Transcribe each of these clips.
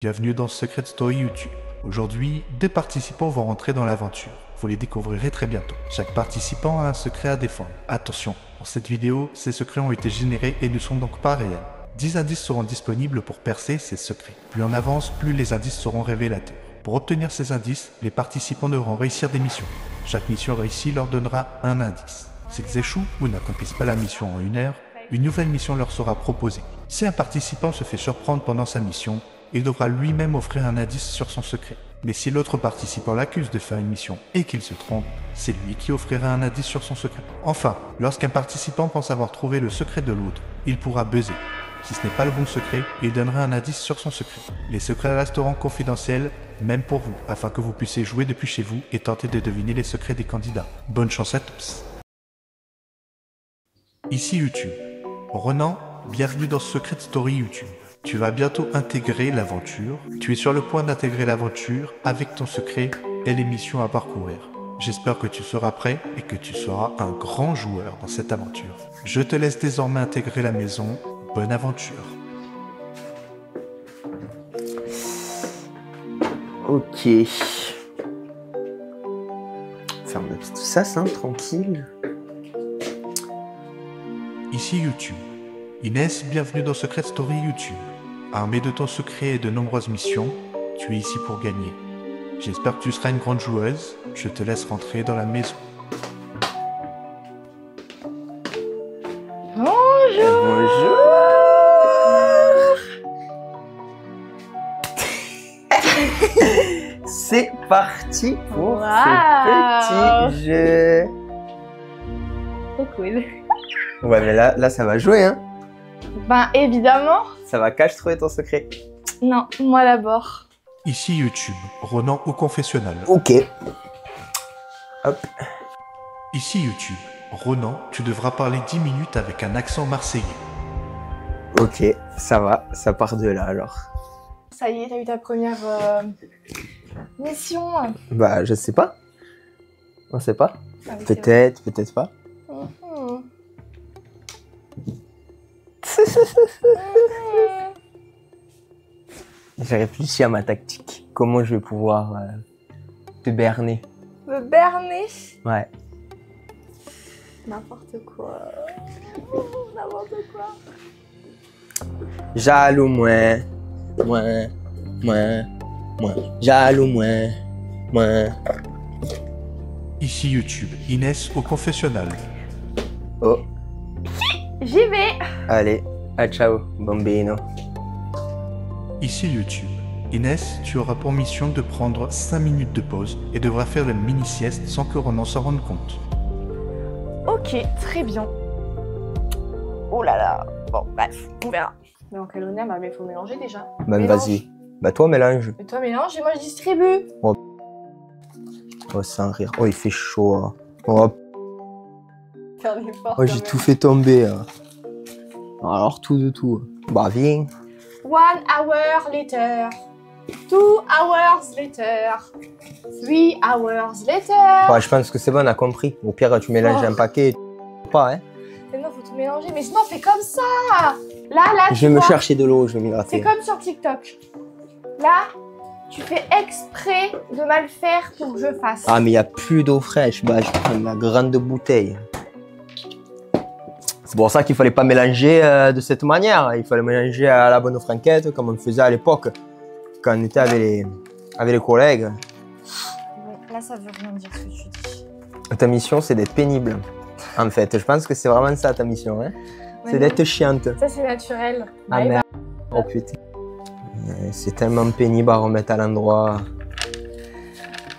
Bienvenue dans Secret Story YouTube. Aujourd'hui, 2 participants vont rentrer dans l'aventure. Vous les découvrirez très bientôt. Chaque participant a un secret à défendre. Attention, pour cette vidéo, ces secrets ont été générés et ne sont donc pas réels. 10 indices seront disponibles pour percer ces secrets. Plus on avance, plus les indices seront révélateurs. Pour obtenir ces indices, les participants devront réussir des missions. Chaque mission réussie leur donnera un indice. S'ils échouent ou n'accomplissent pas la mission en 1 heure, une nouvelle mission leur sera proposée. Si un participant se fait surprendre pendant sa mission, il devra lui-même offrir un indice sur son secret. Mais si l'autre participant l'accuse de faire une mission et qu'il se trompe, c'est lui qui offrira un indice sur son secret. Enfin, lorsqu'un participant pense avoir trouvé le secret de l'autre, il pourra buzzer. Si ce n'est pas le bon secret, il donnera un indice sur son secret. Les secrets resteront confidentiels, même pour vous, afin que vous puissiez jouer depuis chez vous et tenter de deviner les secrets des candidats. Bonne chance à tous. Ici YouTube. Ronan, bienvenue dans Secret Story YouTube. Tu vas bientôt intégrer l'aventure. Tu es sur le point d'intégrer l'aventure avec ton secret et les missions à parcourir. J'espère que tu seras prêt et que tu seras un grand joueur dans cette aventure. Je te laisse désormais intégrer la maison. Bonne aventure. Ok. Ferme tout ça, tranquille. Ici YouTube. Inès, bienvenue dans Secret Story YouTube. Armé de ton secret et de nombreuses missions, tu es ici pour gagner. J'espère que tu seras une grande joueuse. Je te laisse rentrer dans la maison. Bonjour. Bonjour. C'est parti pour ce petit jeu. Trop cool. Ouais, mais là, ça va jouer, hein. Ben évidemment. Ça va trouver ton secret. Non, moi d'abord. Ici YouTube. Ronan au confessionnal. Ok. Hop. Ici YouTube. Ronan, tu devras parler 10 minutes avec un accent marseillais. Ok, ça va. Ça part de là, alors. Ça y est, t'as eu ta première mission. Bah, je sais pas. On sait pas. Ah oui, c'est Peut-être, peut-être pas. vrai. Mhm. J'ai réfléchi à ma tactique. Comment je vais pouvoir te berner. Me berner. Ouais. N'importe quoi. N'importe quoi. Jaloux, moins. Jaloux, moins. Ici YouTube. Inès au confessionnal. Oh, J'y vais. allez. Ciao, bambino. Ici YouTube. Inès, tu auras pour mission de prendre 5 minutes de pause et devras faire une mini-sieste sans que Ronan s'en rende compte. Ok, très bien. Oh là là. Bon, bref, on verra. Mais en quel honneur, mais faut mélanger déjà. Bah, Mélange. vas-y. Bah, toi, mélange. Et toi mélange et moi je distribue. Oh, sans rire. Oh, il fait chaud. Hein. Oh, Faire un effort. oh, j'ai tout fait tomber. Hein. Alors, tout de tout. Bah, viens. 1 hour later. 2 hours later. 3 hours later. Ouais, je pense que c'est bon, on a compris. Au pire, tu mélanges un paquet. Pas, hein. Mais non, faut tout mélanger. Mais sinon, fais comme ça. Là, Je tu vais me vois, chercher de l'eau, je vais c'est m'hydrater. comme sur TikTok. Là, tu fais exprès de mal faire pour que je fasse. Ah, mais il n'y a plus d'eau fraîche. Bah, je prends la grande bouteille. C'est pour ça qu'il fallait pas mélanger de cette manière. Il fallait mélanger à la bonne franquette, comme on le faisait à l'époque, quand on était avec les collègues. Bon, là, ça veut rien dire ce que tu dis. Ta mission, c'est d'être pénible. En fait, je pense que c'est vraiment ça ta mission. Hein, Ouais, c'est non. d'être chiante. Ça, c'est naturel. Ah Bye merde. Oh putain. C'est tellement pénible à remettre à l'endroit. bye.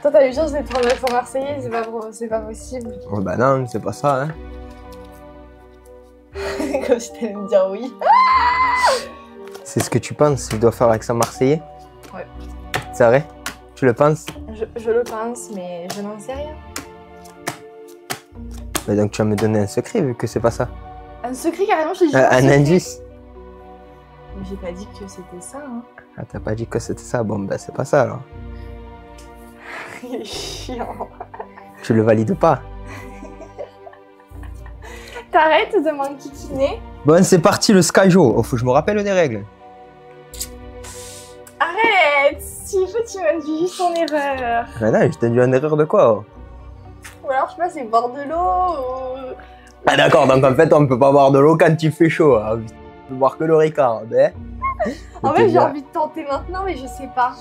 Toi, t'as eu chance d'être en accent marseillais, c'est pas possible. Oh, bah non, c'est pas ça. Hein. Comme si t'allais me dire oui. C'est ce que tu penses, je dois faire l'accent marseillais? Ouais. C'est vrai? Tu le penses? Je le pense, mais je n'en sais rien. Bah donc tu vas me donner un secret vu que c'est pas ça. Un secret, carrément, je te dis. Un secret. indice? Mais j'ai pas dit que c'était ça, hein. Ah, t'as pas dit que c'était ça? Bon, bah c'est pas ça alors. Il est chiant. Tu le valides pas? T'arrêtes de m'enquiquiner. Bon, c'est parti le Skyjo. Oh, faut que je me rappelle des règles. Arrête. objectif, tu m'as dit juste en erreur. Mais non, je t'ai dit en erreur de quoi? Ou alors, je sais pas, c'est boire de l'eau ou... Ah d'accord, donc en fait on peut pas boire de l'eau quand il fait chaud. Hein. On peut boire que le Ricard. Hein. En fait, j'ai envie de tenter maintenant, mais je sais pas.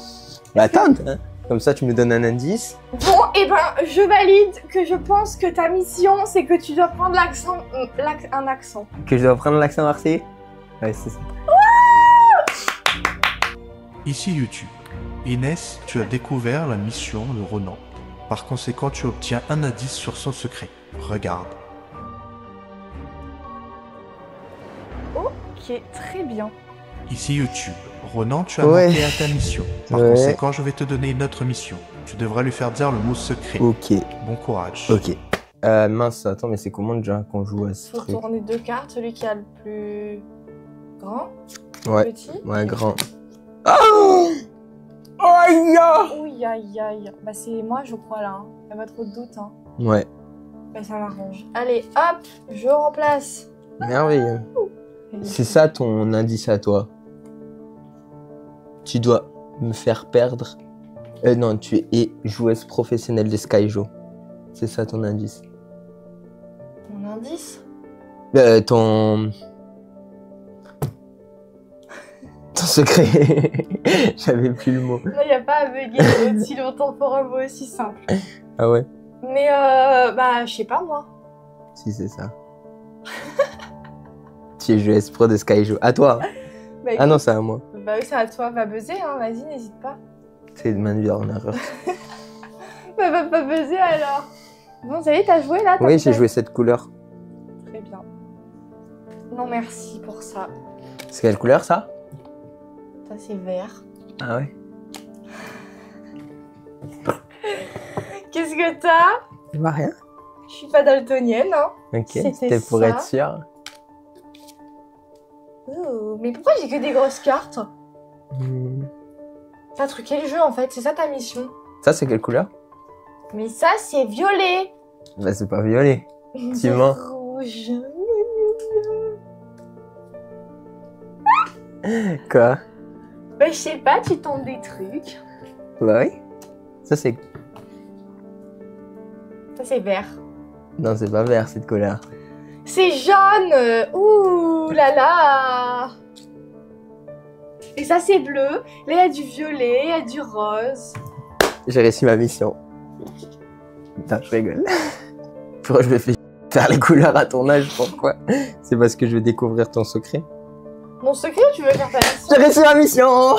Bah tente, hein. Comme ça tu me donnes un indice. Bon, et ben, je valide que je pense que ta mission, c'est que tu dois prendre l'accent... un accent. Que je dois prendre l'accent marseillais? Ouais, c'est ça. Ici YouTube. Inès, tu as découvert la mission de Ronan. Par conséquent, tu obtiens un indice sur son secret. Regarde. Ok, très bien. Ici YouTube. Ronan, tu as Ouais. manqué à ta mission. Par Ouais. conséquent, je vais te donner une autre mission. Tu devras lui faire dire le mot secret. Ok, Bon courage. ok. Mince, attends, mais c'est comment déjà qu'on joue à ce Faut truc? tourner 2 cartes, celui qui a le plus grand, Ouais, petit. ouais, grand. Oh aïe! Ouh, aïe, aïe. Bah, c'est moi, je crois, là. Hein. Y'a pas trop de doute, hein. Ouais, Bah, ça m'arrange. Allez, hop, je remplace. merveilleux. C'est ça ton indice à toi. Tu dois me faire perdre. Non, tu es joueuse professionnelle de Skyjo. C'est ça ton indice. Mon indice. Ton secret. J'avais plus le mot. Là, y'a pas à bugger aussi longtemps pour un mot aussi simple. Ah ouais? Mais, bah, je sais pas, moi. Si, c'est ça. Tu es joueuse pro de Skyjo. À toi. Bah, Ah non, c'est à moi. Bah oui, c'est à toi. Va buzzer, hein. Vas-y, n'hésite pas. C'est de m'induire en erreur. Bah, va pas buzzer, alors. Bon, ça y est, t'as joué, là? Oui, j'ai joué cette couleur. Très bien. Non, merci pour ça. C'est quelle couleur ça? Ça, c'est vert. Ah ouais? Qu'est-ce que t'as? Je vois rien. Je suis pas daltonienne, hein. Ok, C'était c'était pour ça. être sûr. Oh, mais pourquoi j'ai que des grosses cartes? Hmm. T'as truqué le jeu, en fait. C'est ça ta mission. Ça, c'est quelle couleur? Mais ça, c'est violet. Bah, c'est pas violet. C'est mens. rouge. Quoi? Bah, je sais pas, tu tentes des trucs. Bah oui. Ça, c'est... Ça, c'est vert. Non, c'est pas vert, cette couleur. C'est jaune. Ouh là là. Et ça, c'est bleu. Là, il y a du violet, il y a du rose. J'ai réussi ma mission. Putain, je rigole. Pourquoi je me fais faire les couleurs à ton âge? Pourquoi? C'est parce que je vais découvrir ton secret. Mon secret ou tu veux faire ta mission? J'ai réussi ma mission!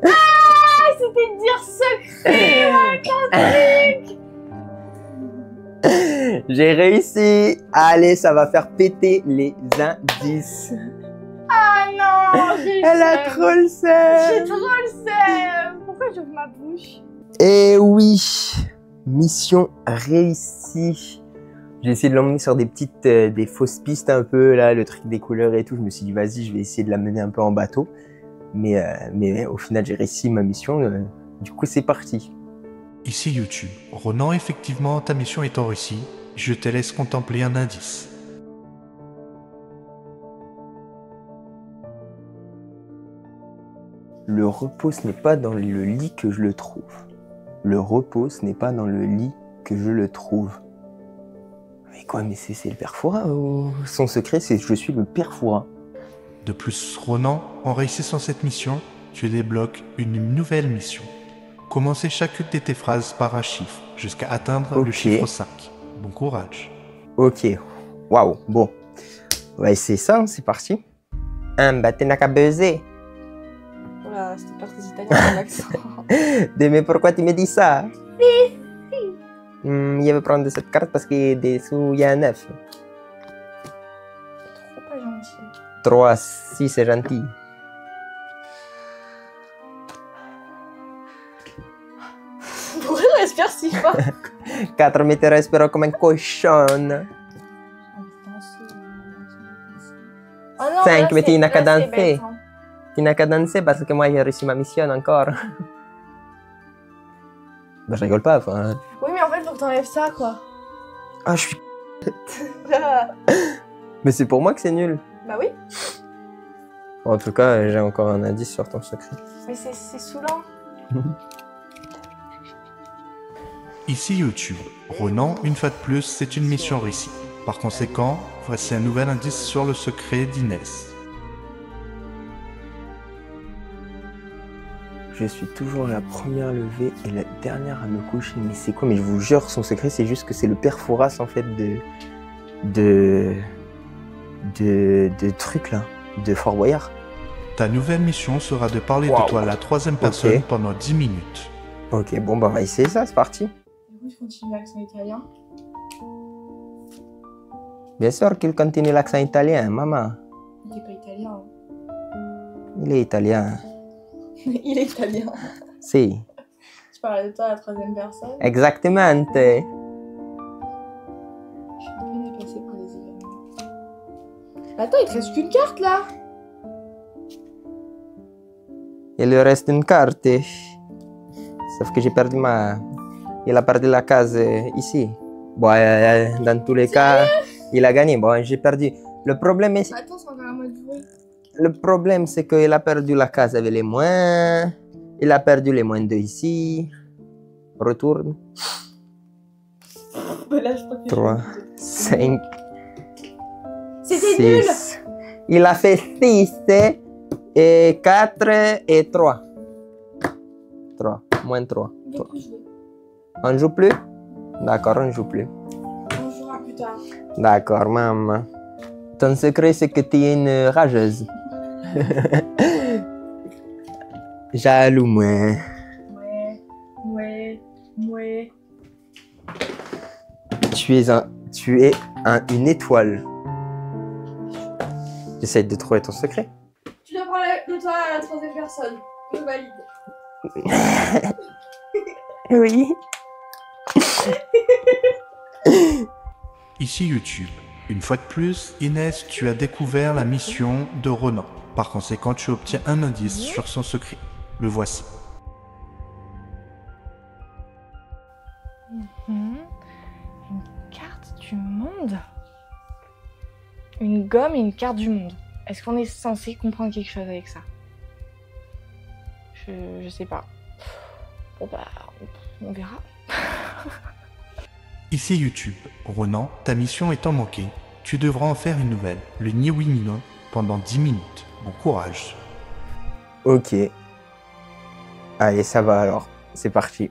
Ah, c'était de dire secret. J'ai réussi! Allez, ça va faire péter les indices. Ah non, j'ai Elle a le seum. trop le J'ai seum! trop le seum. Pourquoi j'ouvre ma bouche? Et oui! Mission réussie. J'ai essayé de l'emmener sur des petites, des fausses pistes un peu, là, le truc des couleurs et tout. Je me suis dit, vas-y, je vais essayer de la mener un peu en bateau. Mais au final, j'ai réussi ma mission. Du coup, c'est parti. Ici YouTube. Ronan, effectivement, ta mission étant réussie, je te laisse contempler un indice. Le repos, ce n'est pas dans le lit que je le trouve. Le repos, ce n'est pas dans le lit que je le trouve. Mais quoi, mais c'est le père Fouras ou... Son secret, c'est je suis le père Fouras. De plus, Ronan, en réussissant cette mission, tu débloques une nouvelle mission. Commencez chacune de tes phrases par un chiffre, jusqu'à atteindre Ok. le chiffre 5. Bon courage. Ok, waouh, bon. On va essayer ça, hein, c'est parti. Bah t'es n'a qu'à buzzer. Voilà, c'était pas très italien mon accent. Mais pourquoi tu me dis ça? Je vais prendre cette carte parce que dessous il y a un 9. Trop pas gentil. 3, 6, c'est gentil. Pourquoi je respire si fort? 4, mais tu respires comme un cochon. Oh non, 5, là, mais c'est- tu n'as qu'à là, c'est danser. bête, hein. Tu n'as qu'à danser parce que moi j'ai réussi ma mission encore. Bah je rigole pas, enfin. Oui, mais en fait, faut que t'enlèves ça, quoi. Ah, je suis. Mais c'est pour moi que c'est nul. Bah oui. En tout cas, j'ai encore un indice sur ton secret. Mais c'est saoulant. Ici YouTube. Ronan, une fois de plus, c'est une mission réussie. Par conséquent, voici un nouvel indice sur le secret d'Inès. Je suis toujours la première levée et la dernière à me coucher. Mais c'est quoi? Mais je vous jure, son secret, c'est juste que c'est le père Fouras, en fait, de trucs, là. De Fort Boyard. Ta nouvelle mission sera de parler de toi à la troisième personne pendant 10 minutes. Ok, bon, bah, on va essayer ça, c'est parti. Du coup, je continue l'accent italien. Bien sûr qu'il continue l'accent italien, maman. Il est pas italien. Il est italien. Il est italien. Si. Je parlais de toi à la troisième personne. Exactement. Je suis un peu dépassée par les événements. Attends, il te reste qu'une carte là. Il lui reste une carte. Sauf que j'ai perdu Il a perdu la case ici. Bon, dans tous les cas, il a gagné. Bon, j'ai perdu. Le problème est... Attends, c'est encore un mot de bruit. Le problème, c'est qu'il a perdu la case avec les moins. Il a perdu les moins 2 ici. Retourne. Là, je crois que 3, 5, c'était nul. 6. Il a fait 6 et 4 et 3. 3, moins 3. On peut plus jouer. On ne joue plus? D'accord, on ne joue plus. On jouera plus tard. D'accord, maman. Ton secret, c'est que tu es une rageuse. Jaloux, moi. Ouais. Tu es une étoile. J'essaie de trouver ton secret. Tu dois parler de toi à la troisième personne. Je valide. Oui. Ici YouTube. Une fois de plus, Inès, tu as découvert la mission de Ronan. Par conséquent, tu obtiens un indice sur son secret. Le voici. Une carte du monde. Une gomme et une carte du monde. Est-ce qu'on est censé comprendre quelque chose avec ça? Je sais pas. Bon bah, on verra. Ici YouTube. Ronan, ta mission étant manquée, tu devras en faire une nouvelle, le Ni oui ni non, pendant 10 minutes. Bon courage. Ok. Allez, ça va alors. C'est parti.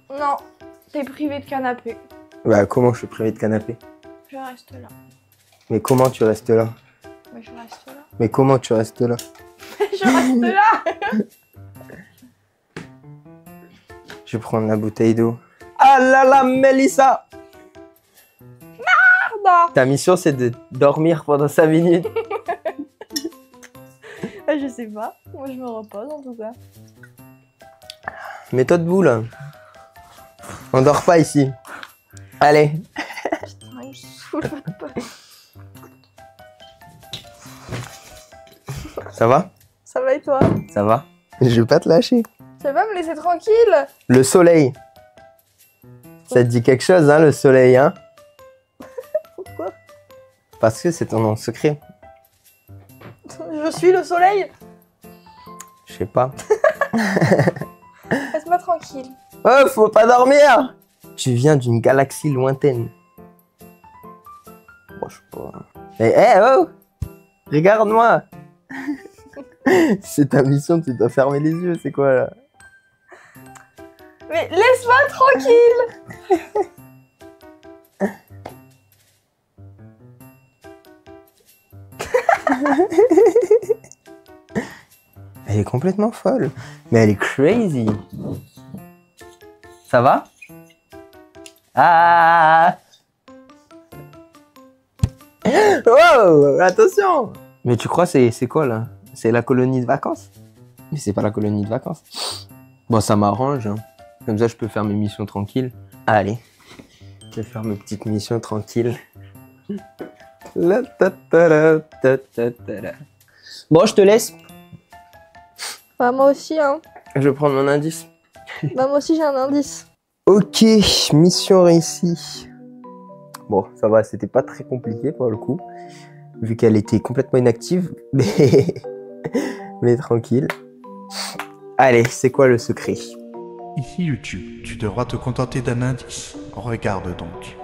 Non, t'es privé de canapé. Bah, comment je suis privé de canapé? Je reste là. Mais comment tu restes là? Mais je reste là. Mais comment tu restes là? Je reste là. Je vais prendre la bouteille d'eau. Ah là là, Mélissa! Pardon. Ta mission, c'est de dormir pendant 5 minutes. Je sais pas. Moi, je me repose en tout cas. Mets-toi debout, là. On dort pas ici. Allez. Putain, il me saoule votre pote. Ça va? Ça va et toi? Ça va? Je vais pas te lâcher. Tu vas pas me laisser tranquille? Le soleil. Ça te dit quelque chose, hein, le soleil, hein? Pourquoi? Parce que c'est ton nom secret. Je suis le soleil. Je sais pas. Laisse-moi tranquille. Oh, faut pas dormir! Tu viens d'une galaxie lointaine. Bon, je sais pas. Eh, oh! Regarde-moi! C'est ta mission, tu dois fermer les yeux, c'est quoi là? Mais laisse-moi tranquille. Elle est complètement folle. Mais elle est crazy. Ça va? Ah! Wow! Attention! Mais tu crois c'est quoi là? C'est la colonie de vacances? Mais c'est pas la colonie de vacances. Bon, ça m'arrange. Hein. Comme ça, je peux faire mes missions tranquilles. Allez. Je vais faire mes petites missions tranquilles. Bon, je te laisse. Bah moi aussi hein. Je vais prendre mon indice. Bah moi aussi j'ai un indice. Ok, mission réussie. Bon, ça va, c'était pas très compliqué pour le coup, vu qu'elle était complètement inactive. Mais On est tranquille. Allez, c'est quoi le secret? Ici YouTube, tu devras te contenter d'un indice. Regarde donc.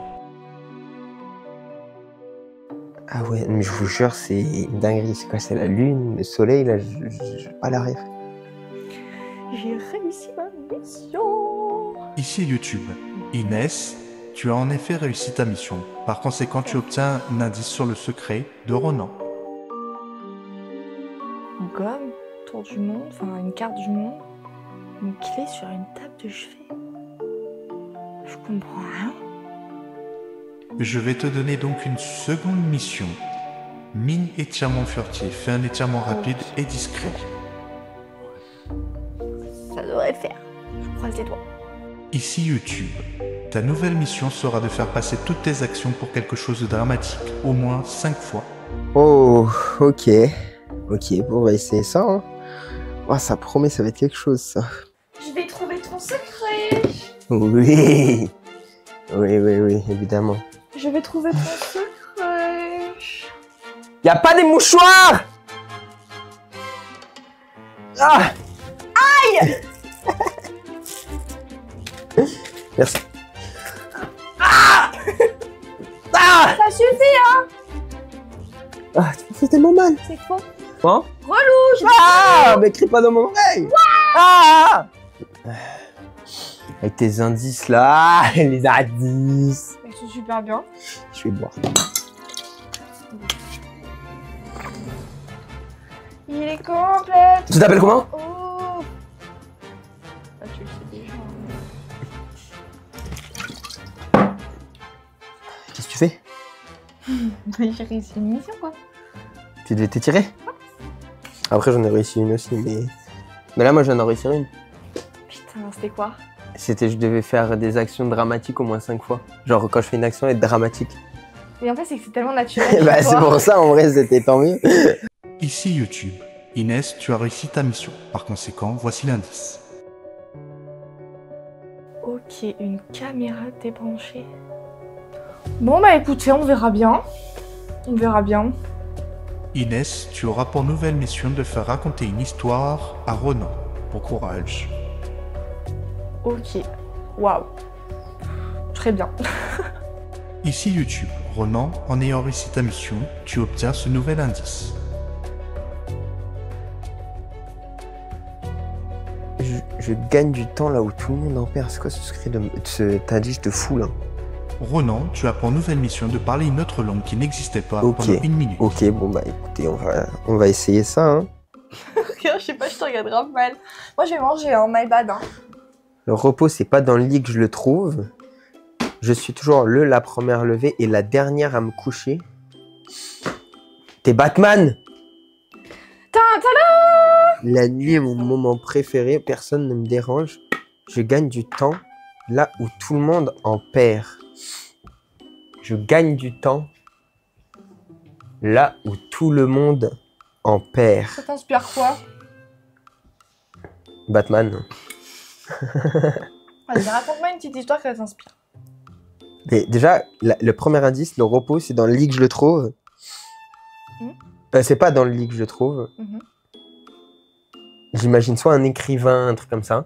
Ah ouais, mais je vous jure, c'est une dinguerie. C'est quoi? C'est la lune, le soleil, là, j'ai pas la rêve. J'ai réussi ma mission. Ici YouTube, Inès, tu as en effet réussi ta mission. Par conséquent, tu obtiens un indice sur le secret de Ronan. Une gomme, tour du monde, enfin une carte du monde, une clé sur une table de chevet. Je comprends rien. Je vais te donner donc une seconde mission. Mine étirement furtif, fais un étirement rapide et discret. Ça devrait le faire. Je croise les doigts. Ici YouTube, ta nouvelle mission sera de faire passer toutes tes actions pour quelque chose de dramatique, au moins 5 fois. Oh, ok. Ok, bon, on va essayer ça. Hein. Oh, ça promet, ça va être quelque chose, ça. Je vais trouver ton secret. Oui. Oui, évidemment. Je vais trouver ton secret. Y a pas des mouchoirs! Ah! Aïe! Merci. Ah! Ah! Ça suffit, hein? Ah, tu me fais tellement mal. C'est quoi? Hein? Relou, je Ah! Mais crie pas dans mon oreille! Ah! Avec tes indices là, ah, les indices. Ils sont super bien. Je vais boire. Il est complet. Tu t'appelles comment? Oh. Ah, tu le sais déjà. Qu'est-ce que tu fais? J'ai réussi une mission, quoi. Tu devais t'étirer? Après j'en ai réussi une aussi, mais là moi j'en ai réussi une. Putain, c'était quoi? C'était je devais faire des actions dramatiques au moins 5 fois. Genre quand je fais une action, être dramatique. Mais en fait, c'est que c'est tellement naturel. Bah c'est pour ça en vrai c'était tant mieux. Ici YouTube, Inès, tu as réussi ta mission. Par conséquent, voici l'indice. Ok, une caméra débranchée. Bon bah écoutez, on verra bien. On verra bien. Inès, tu auras pour nouvelle mission de faire raconter une histoire à Ronan. Bon courage. Ok. Waouh. Très bien. Ici YouTube, Ronan, en ayant réussi ta mission, tu obtiens ce nouvel indice. Je gagne du temps là où tout le monde en perd. C'est quoi ce secret de cet indice de fou là? Ronan, tu as pour nouvelle mission de parler une autre langue qui n'existait pas Ok. pendant 1 minute. Ok, bon bah écoutez, on va essayer ça. Hein. Je sais pas, je te regarde grave mal. Moi, je vais manger, hein, my bad. Hein. Le repos, c'est pas dans le lit que je le trouve. Je suis toujours la première levée et la dernière à me coucher. T'es Batman! La nuit est mon moment préféré, personne ne me dérange. Je gagne du temps là où tout le monde en perd. Je gagne du temps là où tout le monde en perd. Ça t'inspire quoi? Batman. Vas-y, raconte-moi une petite histoire que ça t'inspire. Mais déjà, le premier indice, le repos, c'est dans le lit que je le trouve. C'est pas dans le lit que je le trouve. J'imagine soit un écrivain, un truc comme ça.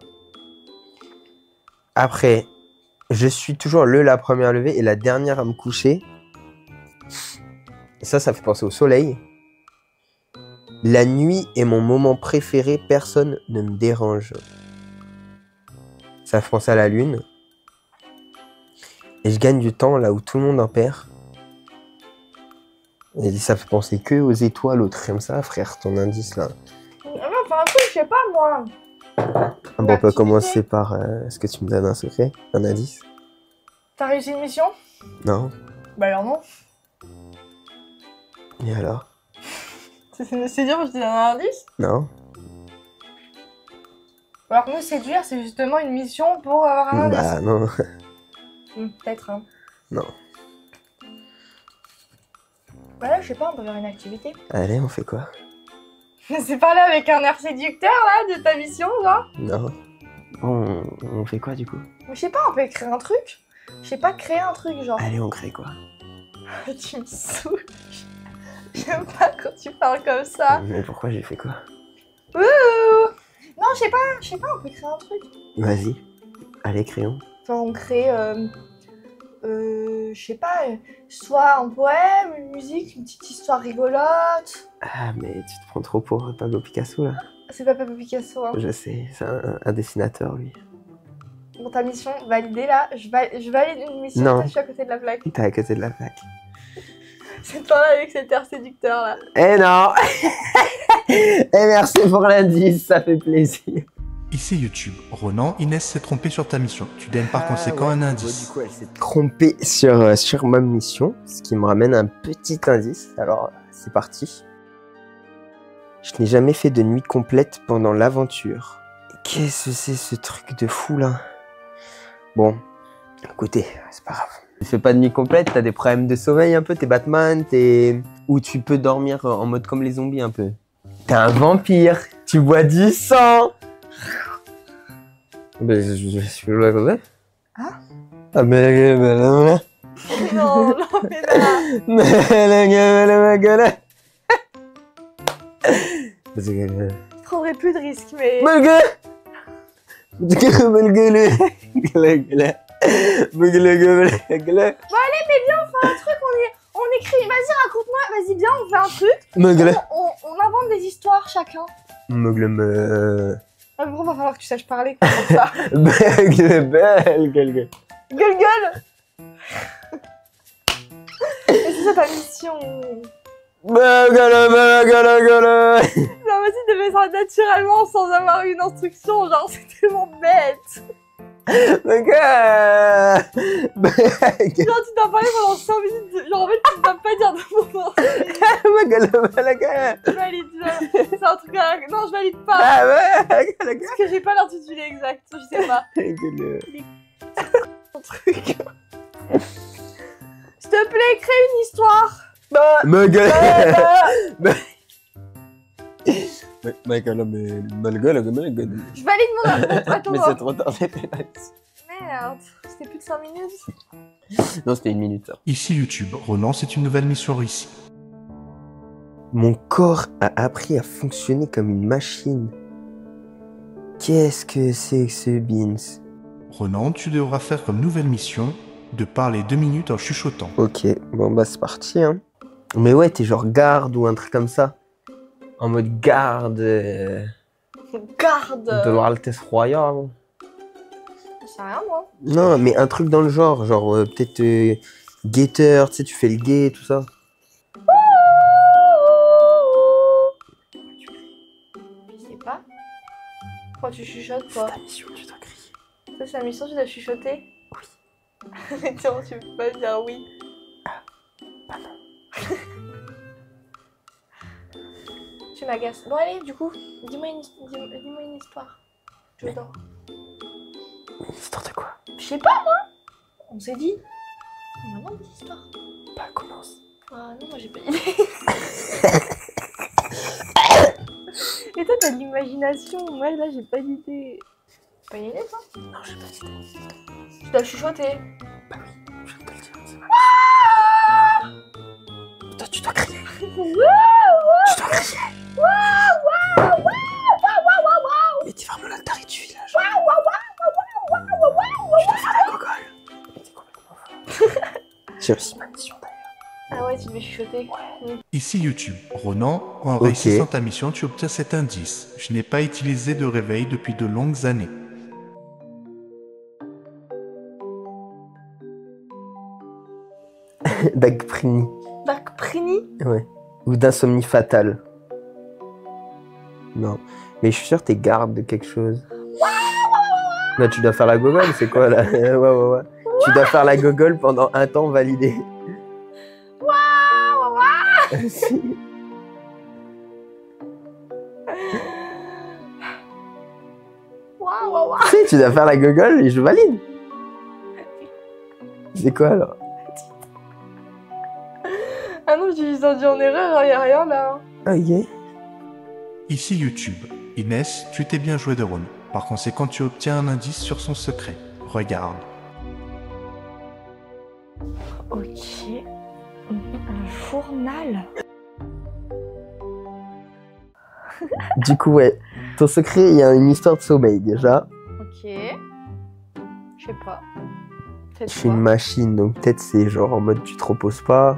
Après, je suis toujours la première levée et la dernière à me coucher. Ça fait penser au soleil. La nuit est mon moment préféré, personne ne me dérange. Ça fait penser à la lune. Et je gagne du temps là où tout le monde en perd. Et ça fait penser que aux étoiles, aux trucs comme ça, frère, ton indice là. Enfin, un truc, je sais pas moi. Bon, on peut commencer par... Est-ce que tu me donnes un secret? Un indice? T'as réussi une mission? Non? Bah alors non. Et alors? C'est dur, je te donne un indice. Non? Alors que nous, séduire, c'est justement une mission pour avoir un indice. Bah non. Peut-être, hein. Non. Bah là, je sais pas, on peut faire une activité. Allez, on fait quoi? C'est parler avec un air séducteur, là, de ta mission, là. Non. Bon, on fait quoi du coup? Je sais pas, on peut écrire un truc. Je sais pas, créer un truc, genre. Allez, on crée quoi? Tu me saoules. J'aime pas quand tu parles comme ça. Mais pourquoi j'ai fait quoi? Non, je sais pas, on peut créer un truc. Vas-y. Allez, crayon. Enfin, on crée, je sais pas, soit un poème, une musique, une petite histoire rigolote. Ah, mais tu te prends trop pour Pablo Picasso, là. C'est pas Pablo Picasso, hein. Je sais, c'est un dessinateur, lui. Bon, ta mission validée, là, je valide une mission, Non. je suis à côté de la plaque. T'es à côté de la plaque. C'est toi là avec cet air séducteur, là. Eh non. Eh, merci pour l'indice, ça fait plaisir. Ici YouTube. Ronan, Inès s'est trompée sur ta mission. Tu donnes par conséquent un indice. Du coup, elle s'est trompée sur ma mission, ce qui me ramène un petit indice. Alors, c'est parti. Je n'ai jamais fait de nuit complète pendant l'aventure. Qu'est-ce que c'est ce truc de fou là? Bon, écoutez, c'est pas grave. Tu fais pas de nuit complète, t'as des problèmes de sommeil un peu, t'es Batman, ou tu peux dormir en mode comme les zombies un peu. T'es un vampire, tu bois du sang. Ben, je suis là comme ça. Hein? Ah mais Non, non, mais là, je prendrais plus de risques, mais... Bon, allez, mais viens, on fait un truc, on écrit, vas-y, raconte-moi, vas-y, viens, on fait un truc. On invente des histoires, chacun. Ah, mais bon, va falloir que tu saches parler, comme ça. Gueule. Et c'est ça ta mission. Non, vas-y, de faire ça naturellement, sans avoir une instruction, genre, c'est tellement bête. Genre, tu dois parler pendant 5 minutes, genre, en fait, tu dois pas dire de mots. Je valide, c'est un truc à... Non, je valide pas. Parce que j'ai pas l'intitulé exact, je sais pas. Un truc. S'il te plaît, crée une histoire. Je valide mon... Attends, Mais c'est trop tard, merde, c'était plus de 5 minutes. Non, c'était 1 minute. Ça. Ici YouTube. Ronan, c'est une nouvelle mission réussie. Mon corps a appris à fonctionner comme une machine. Qu'est-ce que c'est que ce beans? Ronan, tu devras faire comme nouvelle mission de parler 2 minutes en chuchotant. Ok, bon bah c'est parti hein. Mais ouais, t'es genre garde ou un truc comme ça. En mode garde Garde. de l'Altesse Royale. Je sais rien, moi. Non, mais un truc dans le genre peut-être guetteur, tu sais, tu fais le guet, tout ça. Je sais pas. Quand tu chuchotes, quoi. C'est ta mission, tu dois crier. Ça, c'est la mission, tu dois chuchoter? Oui. Mais tiens, tu peux pas dire oui. Bah non. Tu m'agaces. Bon, allez, du coup, dis-moi une histoire. Je dors. Une histoire de quoi? Je sais pas, moi. On s'est dit. On invente des histoires. Bah commence. Ah non, moi j'ai pas d'idée. Et toi, t'as de l'imagination. Moi, là, j'ai pas d'idée. Pas une idée, toi? Non, j'ai pas d'idée. Tu dois chuchoter. Bah oui, je viens de te le dire, c'est mal. Toi, tu dois crier. Tu dois crier. Mais t'es vraiment l'Atari du village. Tu dois faire la gogole. T'es complètement fort. J'ai réussi ma mission d'ailleurs. Ah ouais, tu devais chuchoter. Ici YouTube. Ronan, en réussissant ta mission, tu obtiens cet indice. Je n'ai pas utilisé de réveil depuis de longues années. D'Agprini. D'Agprini? Ouais. Ou d'insomnie fatale. Non. Mais je suis sûr que t'es garde de quelque chose. Là, tu dois faire la gogole, c'est quoi là? Ouais. Tu dois faire la gogole pendant un temps validé. Si. Si, tu dois faire la gogole et je valide. C'est quoi alors? Ah non, j'ai juste dit en erreur, y'a rien là. Ok. Ici YouTube. Inès, tu t'es bien joué de Ronan. Par conséquent, tu obtiens un indice sur son secret. Regarde. Ok. Un journal. Du coup, ouais. Ton secret, il y a une histoire de sommeil déjà. Ok. Je sais pas. Je suis une machine, donc peut-être c'est genre en mode tu te reposes pas.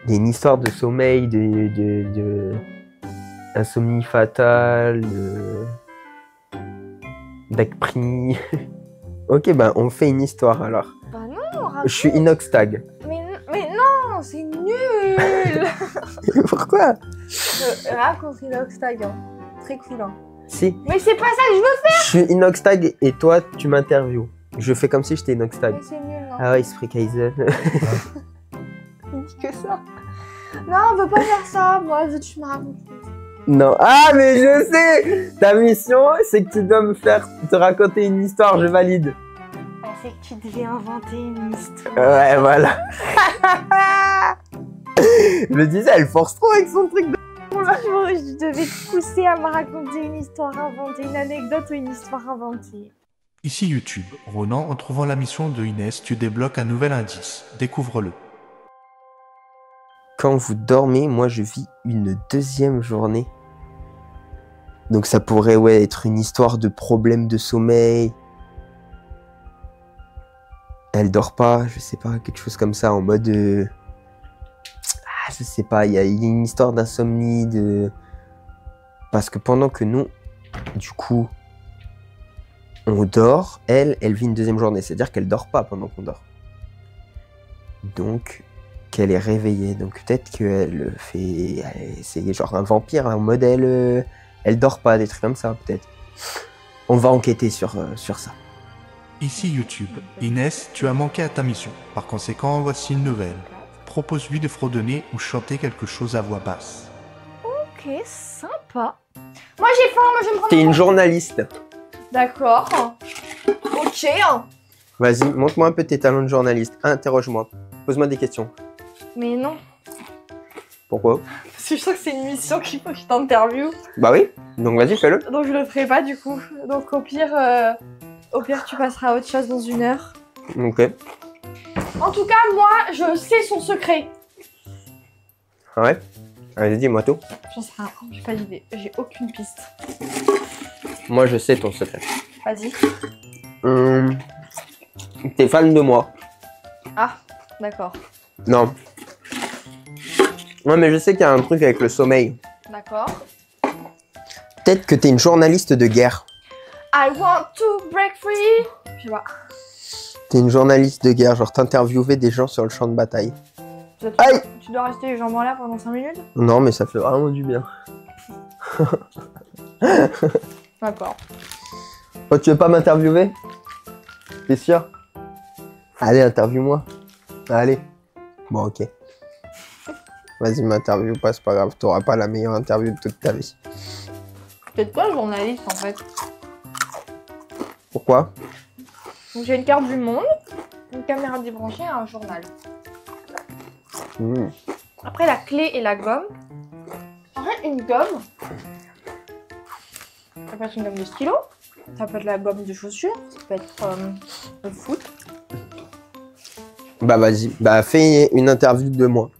Il y a une histoire de sommeil, de insomnie fatale, d'acprie. Ok, ben on fait une histoire alors. Bah non, Je suis inox tag. Mais non, c'est nul. Pourquoi? Raconte inox tag, hein. Très cool, hein. Si. Mais c'est pas ça que je veux faire. Je suis inox tag et toi tu m'interviews. Je fais comme si j'étais inox tag. Mais c'est nul, non. Ah ouais, Esprit Kaizen. Il dit que ça. Non, on veut pas faire ça. Moi, je veux que tu me racontes. Non. Ah, mais je sais! Ta mission, c'est que tu dois te raconter une histoire, je valide. Ah, c'est que tu devais inventer une histoire. Ouais, voilà. Je le disais, elle force trop avec son truc de... Je devais te pousser à me raconter une histoire inventée, une anecdote ou une histoire inventée. Ici YouTube. Ronan, en trouvant la mission de Inès, tu débloques un nouvel indice. Découvre-le. Quand vous dormez, moi je vis une deuxième journée. Donc ça pourrait être une histoire de problème de sommeil. Elle dort pas, je sais pas, quelque chose comme ça en mode... Ah, je sais pas, il y a une histoire d'insomnie, parce que pendant que nous, du coup, on dort, elle vit une deuxième journée. C'est-à-dire qu'elle dort pas pendant qu'on dort. Donc... qu'elle est réveillée, donc peut-être qu'elle fait... c'est genre un vampire en mode elle dort pas, des trucs comme ça peut-être. On va enquêter sur ça. Ici YouTube. Inès, tu as manqué à ta mission. Par conséquent, voici une nouvelle. Propose-lui de fredonner ou chanter quelque chose à voix basse. Ok, sympa. Moi j'ai faim, moi je vais me prendre... T'es une journaliste. D'accord. Ok. Vas-y, montre-moi un peu tes talents de journaliste. Interroge-moi. Pose-moi des questions. Mais non. Pourquoi? Parce que je sens que c'est une mission qu'il faut que je t'interviewe. Bah oui, donc vas-y, fais-le. Donc je le ferai pas du coup. Donc au pire tu passeras à autre chose dans 1 heure. Ok. En tout cas, moi, je sais son secret. Ah ouais? Allez, dis-moi tout. J'en sais rien, j'ai pas d'idée. J'ai aucune piste. Moi, je sais ton secret. Vas-y. T'es fan de moi. Ah, d'accord. Non. Ouais, mais je sais qu'il y a un truc avec le sommeil. D'accord. Peut-être que t'es une journaliste de guerre. I want to break free. Je sais pas. T'es une journaliste de guerre, genre t'interviewais des gens sur le champ de bataille. Aïe! Tu dois rester les jambes en l'air pendant 5 minutes? Non, mais ça fait vraiment du bien. D'accord. Oh, tu veux pas m'interviewer? T'es sûr? Allez, interviewe-moi. Allez. Bon, ok. Vas-y, m'interviewe pas, c'est pas grave. T'auras pas la meilleure interview de toute ta vie. T'es quoi journaliste en fait? Pourquoi? Donc j'ai une carte du monde, une caméra débranchée et un journal. Après la clé et la gomme. En fait, une gomme, ça peut être une gomme de stylo, ça peut être la gomme de chaussures, ça peut être le foot. Bah vas-y, bah fais une interview de moi.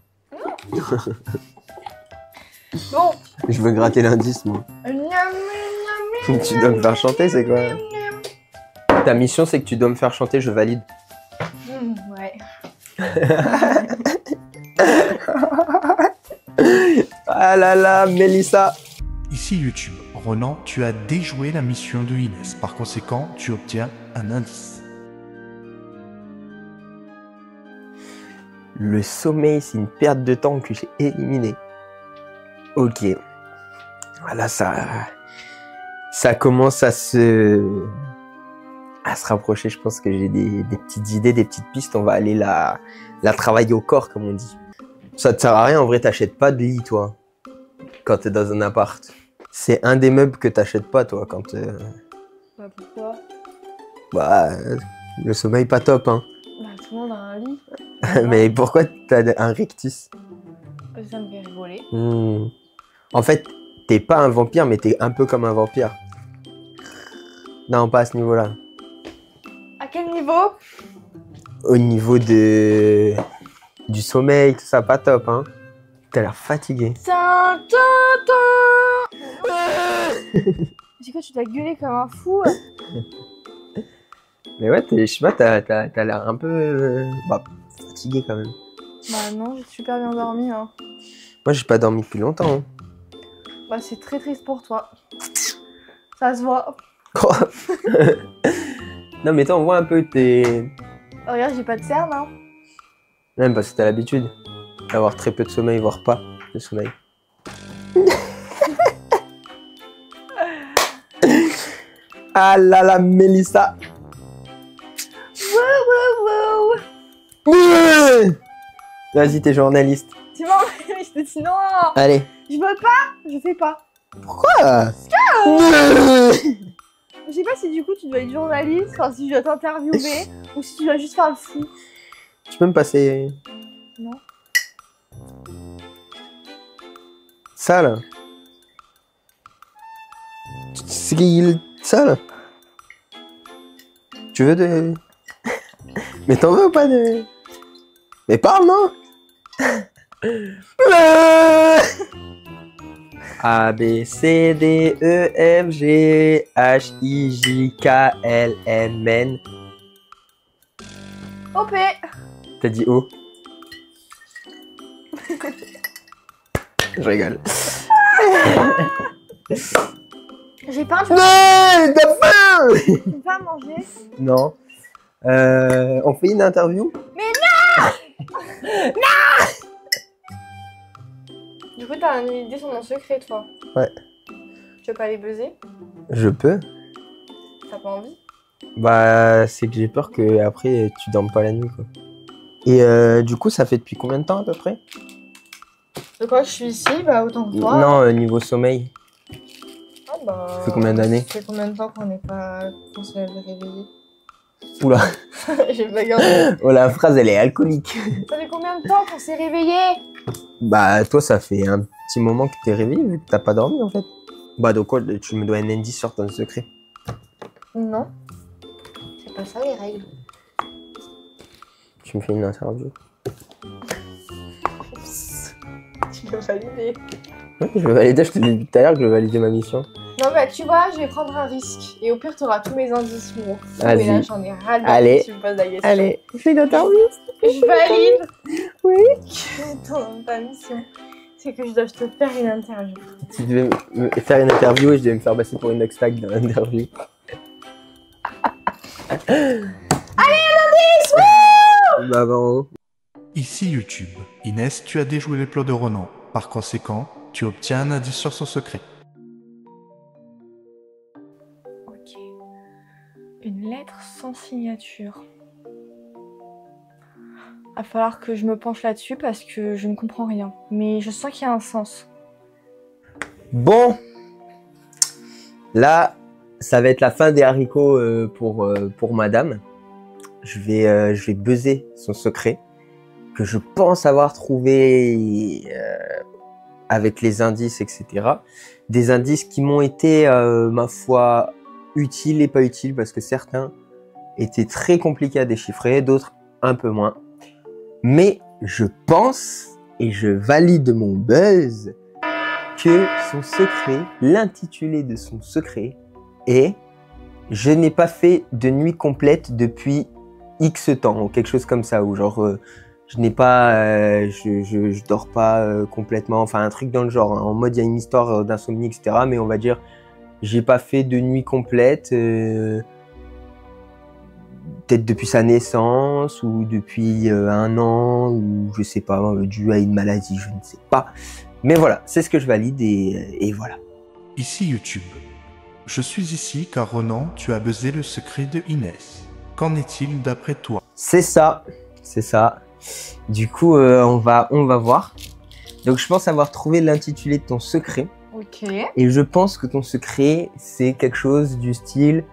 Bon. Je veux gratter l'indice, moi. Tu dois me faire chanter, c'est quoi? Ta mission, c'est que tu dois me faire chanter, je valide. Ouais. Ah là là, Mélissa. Ici YouTube. Ronan, tu as déjoué la mission de Inès. Par conséquent, tu obtiens un indice. Le sommeil, c'est une perte de temps que j'ai éliminée. Ok. Voilà, ça commence à se rapprocher. Je pense que j'ai des petites idées, des petites pistes. On va aller la travailler au corps, comme on dit. Ça te sert à rien, en vrai, t'achètes pas de lit, toi, quand t'es dans un appart. C'est un des meubles que t'achètes pas, toi, quand Bah pourquoi? Bah, le sommeil pas top, hein. Bah tout le monde a un lit. Mais pourquoi t'as un rictus? Ça me fait rigoler. En fait, t'es pas un vampire, mais t'es un peu comme un vampire. Non, pas à ce niveau-là. À quel niveau? Au niveau du sommeil, tout ça, pas top, hein. t'as l'air fatigué. C'est quoi, tu t'as gueulé comme un fou? Mais ouais, je sais pas, t'as l'air un peu fatigué quand même. Bah non, j'ai super bien dormi. Hein. Moi, j'ai pas dormi depuis longtemps. Hein. Bah c'est très triste pour toi. Ça se voit. Non, mais toi, on voit un peu tes... Regarde, j'ai pas de cernes. Hein. Même parce que t'as l'habitude d'avoir très peu de sommeil, voire pas de sommeil. Ah là là, Mélissa. Wow. Vas-y, t'es journaliste. Tu m'as envoyé, je te dis non. Allez. Je veux pas, je fais pas. Pourquoi? Je sais pas si du coup tu dois être journaliste, enfin si je dois t'interviewer ou si tu dois juste faire le fou. Tu peux me passer... Non. Ça là. C'est ça là. Tu veux de... Mais t'en veux ou pas de... Mais parle, non? A, B, C, D, E, F, G, H, I, J, K, L, M, N. OP. T'as dit O? Je rigole. J'ai pas un peu... Non, t'as faim? Tu peux pas manger? Non. On fait une interview? Mais non. Non. Du coup, t'as une idée sur mon secret, toi? Ouais. Tu veux pas les buzzer? Je peux. T'as pas envie? Bah, c'est que j'ai peur que après tu dormes pas la nuit, quoi. Et du coup, ça fait depuis combien de temps à peu près? De quoi je suis ici? Bah, autant que toi. Non, niveau sommeil. Ah bah... Ça fait combien d'années? Ça fait combien de temps qu'on s'est réveillé? Oula. J'ai pas gardé. Oh, la phrase, elle est alcoolique. Ça fait combien de temps qu'on s'est réveillé? Bah, toi, ça fait un petit moment que t'es réveillé, vu que t'as pas dormi, en fait. Bah, donc quoi, tu me dois un indice sur ton secret. Non. C'est pas ça les règles. Tu me fais une interview. Tu veux valider. Ouais, je vais valider, je te l'ai dit tout à l'heure que je vais valider ma mission. Non bah tu vois, je vais prendre un risque. Et au pire, t'auras tous mes indices, gros. Vas-y. Mais là, j'en ai ras le bol Allez. si tu me poses la question. Allez, fais une interview. Je valide. Oui. Ta mission, c'est que je dois te faire une interview. Tu devais me faire une interview et je devais me faire passer pour une Oxtag dans l'interview. Allez, un indice. Wouh. Bah, en haut. Ici YouTube. Inès, tu as déjoué les plans de Ronan. Par conséquent, tu obtiens un indice sur son secret. Ok. Une lettre sans signature. Va falloir que je me penche là-dessus parce que je ne comprends rien. Mais je sens qu'il y a un sens. Bon. Là, ça va être la fin des haricots pour madame. Je vais buzzer son secret que je pense avoir trouvé avec les indices, etc. Des indices qui m'ont été, ma foi, utiles et pas utiles parce que certains étaient très compliqués à déchiffrer, d'autres un peu moins. Mais je pense, et je valide mon buzz, que son secret, l'intitulé de son secret est « Je n'ai pas fait de nuit complète depuis X temps » ou quelque chose comme ça, ou genre je n'ai pas, je dors pas complètement, enfin un truc dans le genre, hein. En mode il y a une histoire d'insomnie, etc. Mais on va dire j'ai pas fait de nuit complète, peut-être depuis sa naissance ou depuis un an ou je sais pas, dû à une maladie, je ne sais pas. Mais voilà, c'est ce que je valide et voilà. Ici YouTube. Je suis ici car Ronan, tu as buzzé le secret de Inès. Qu'en est-il d'après toi? C'est ça, c'est ça. Du coup, on va voir. Donc, je pense avoir trouvé l'intitulé de ton secret. Ok. Et je pense que ton secret, c'est quelque chose du style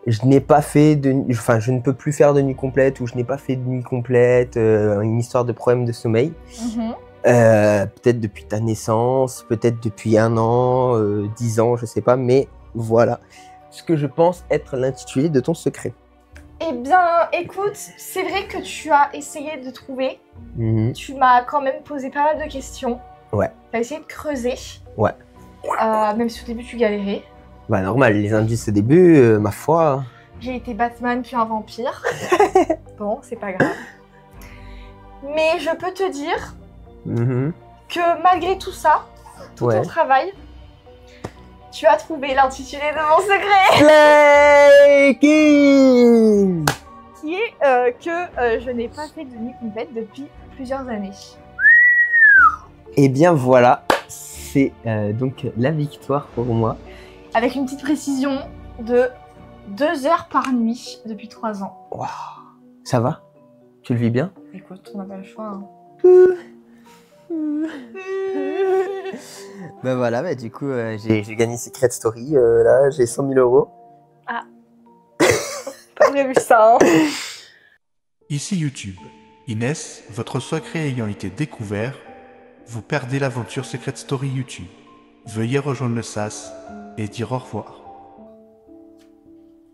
je n'ai pas fait de, enfin, je ne peux plus faire de nuit complète ou je n'ai pas fait de nuit complète, une histoire de problème de sommeil. Peut-être depuis ta naissance, peut-être depuis 1 an, 10 ans, je sais pas, mais voilà ce que je pense être l'intitulé de ton secret. Eh bien, écoute, c'est vrai que tu as essayé de trouver. Tu m'as quand même posé pas mal de questions. Ouais. T'as essayé de creuser. Ouais. Même si au début tu galérais. Bah normal, les indices au début, ma foi. J'ai été Batman puis un vampire. Bon, c'est pas grave. Mais je peux te dire que malgré tout ça, tout ton travail, tu as trouvé l'intitulé de mon secret. Qui est que je n'ai pas fait de nuit complète depuis plusieurs années. Et bien voilà, c'est donc la victoire pour moi. Avec une petite précision de 2 heures par nuit depuis 3 ans. Waouh. Ça va? Tu le vis bien? Écoute, on n'a pas le choix. Hein. Bah voilà, bah du coup, j'ai gagné Secret Story. Là, j'ai 100 000 €. Ah. Pas prévu ça, hein. Ici YouTube. Inès, votre secret ayant été découvert, vous perdez l'aventure Secret Story YouTube. Veuillez rejoindre le SAS et dire au revoir.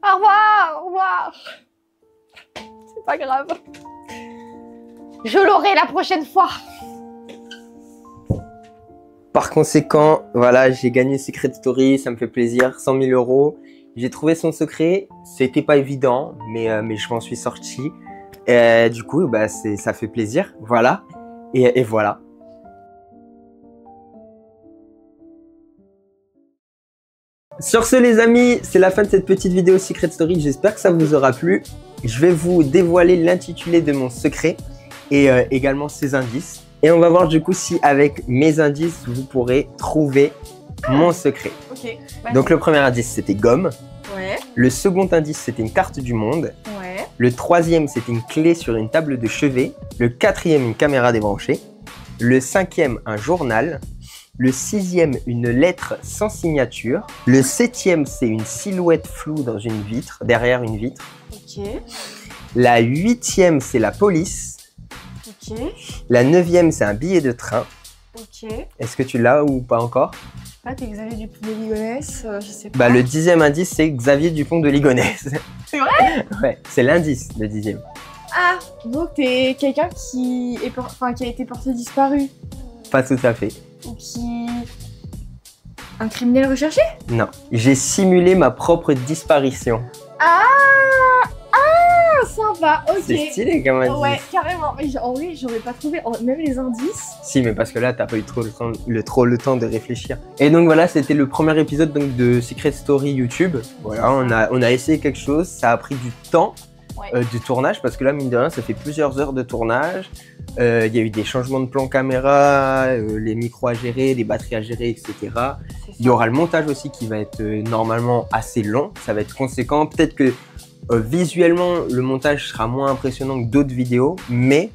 Au revoir, au revoir. C'est pas grave. Je l'aurai la prochaine fois. Par conséquent, voilà, j'ai gagné Secret Story, ça me fait plaisir, 100 000 €. J'ai trouvé son secret, c'était pas évident, mais je m'en suis sorti. Et du coup, bah, ça fait plaisir, voilà. Et voilà. Sur ce les amis, c'est la fin de cette petite vidéo Secret Story, j'espère que ça vous aura plu. Je vais vous dévoiler l'intitulé de mon secret et également ses indices. Et on va voir du coup si avec mes indices, vous pourrez trouver mon secret. Ok. Donc le premier indice c'était gomme. Ouais. Le second indice c'était une carte du monde. Ouais. Le troisième c'était une clé sur une table de chevet. Le quatrième une caméra débranchée. Le cinquième un journal. Le sixième, une lettre sans signature. Le septième, c'est une silhouette floue dans une vitre, derrière une vitre. Ok. La huitième, c'est la police. Ok. La neuvième, c'est un billet de train. Ok. Est-ce que tu l'as ou pas encore? Ah, t'es Xavier Dupont de Ligonnès, je sais pas. Bah, le dixième indice, c'est Xavier Dupont de Ligonnès. C'est vrai? Ouais, c'est l'indice, le dixième. Ah, donc t'es quelqu'un qui a été porté disparu. Pas tout à fait. Ou qui... Un criminel recherché? Non, j'ai simulé ma propre disparition. Ah, sympa, ok. C'est stylé comme indice. Ouais, carrément. Mais en vrai, j'aurais pas trouvé même les indices. Si, mais parce que là, t'as pas eu trop le temps de réfléchir. Et donc voilà, c'était le premier épisode donc, de Secret Story YouTube. Voilà, on a essayé quelque chose, ça a pris du temps. Du tournage, parce que là, mine de rien, ça fait plusieurs heures de tournage. Il y a eu des changements de plan caméra, les micros à gérer, les batteries à gérer, etc. Il y aura le montage aussi qui va être normalement assez long, ça va être conséquent. Peut-être que visuellement, le montage sera moins impressionnant que d'autres vidéos, mais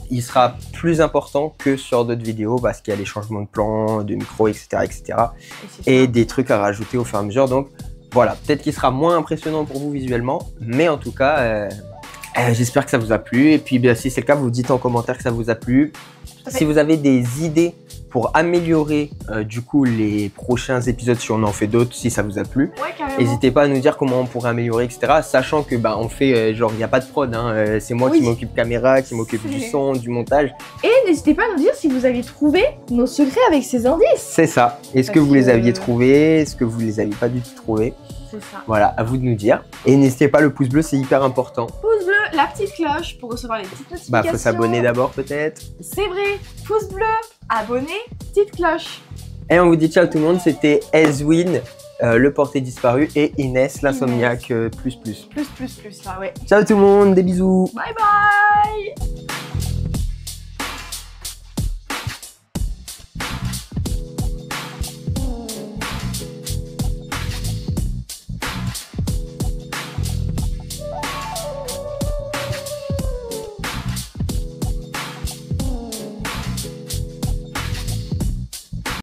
il sera plus important que sur d'autres vidéos parce qu'il y a les changements de plan, de micro, etc. etc. Et des trucs à rajouter au fur et à mesure. Donc, voilà, peut-être qu'il sera moins impressionnant pour vous visuellement, mais en tout cas, j'espère que ça vous a plu. Et puis, si c'est le cas, vous dites en commentaire que ça vous a plu. Si vous avez des idées pour améliorer du coup les prochains épisodes, si on en fait d'autres, si ça vous a plu, n'hésitez pas à nous dire comment on pourrait améliorer, etc. Sachant que on fait genre il n'y a pas de prod, hein, c'est moi qui m'occupe caméra, qui m'occupe du son, du montage. Et n'hésitez pas à nous dire si vous avez trouvé nos secrets avec ces indices. C'est ça. Est-ce que vous les aviez trouvés? Est-ce que vous les aviez pas du tout trouvés? C'est ça. Voilà, à vous de nous dire. Et n'hésitez pas, le pouce bleu, c'est hyper important. Pouce bleu, la petite cloche pour recevoir les petites notifications. Faut s'abonner d'abord peut-être. C'est vrai, pouce bleu, abonné, petite cloche. Et on vous dit ciao tout le monde, c'était Ezwin, le porté disparu, et Inès, l'insomniaque plus. Plus, là, ouais. Ciao tout le monde, des bisous. Bye bye.